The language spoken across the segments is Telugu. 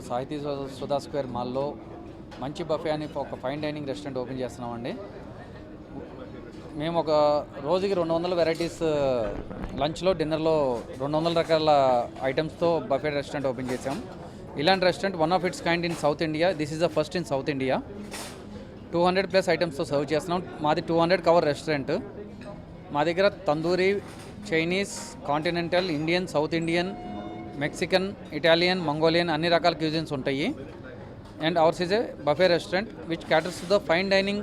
సాహితీ సుధా స్క్వేర్ మాల్లో మంచి బఫే అని ఒక ఫైన్ డైనింగ్ రెస్టారెంట్ ఓపెన్ చేస్తున్నామండి. మేము ఒక రోజుకి 200 వెరైటీస్ లంచ్లో డిన్నర్లో 200 రకాల ఐటమ్స్తో బఫే రెస్టారెంట్ ఓపెన్ చేసాం. ఇలాంటి restaurant one of its kind in south India. This is the first in south India. 200+ ఐటమ్స్తో సర్వ్ చేస్తున్నాం. మాది 200 కవర్ రెస్టారెంట్. మా దగ్గర tandoori, Chinese, continental, Indian, south Indian, Mexican, Italian, Mongolian అన్ని రకాల క్యూజిన్స్ ఉంటాయి. And ours is a buffet restaurant which caters to the fine dining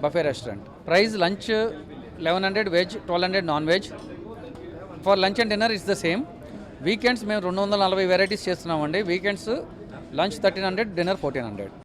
buffet restaurant. Price lunch 1100 veg, 1200 non veg. For lunch and dinner it's the same. Weekends మేము 240 వెరైటీస్ చేస్తున్నామండి. Weekends lunch 1300, dinner 1400.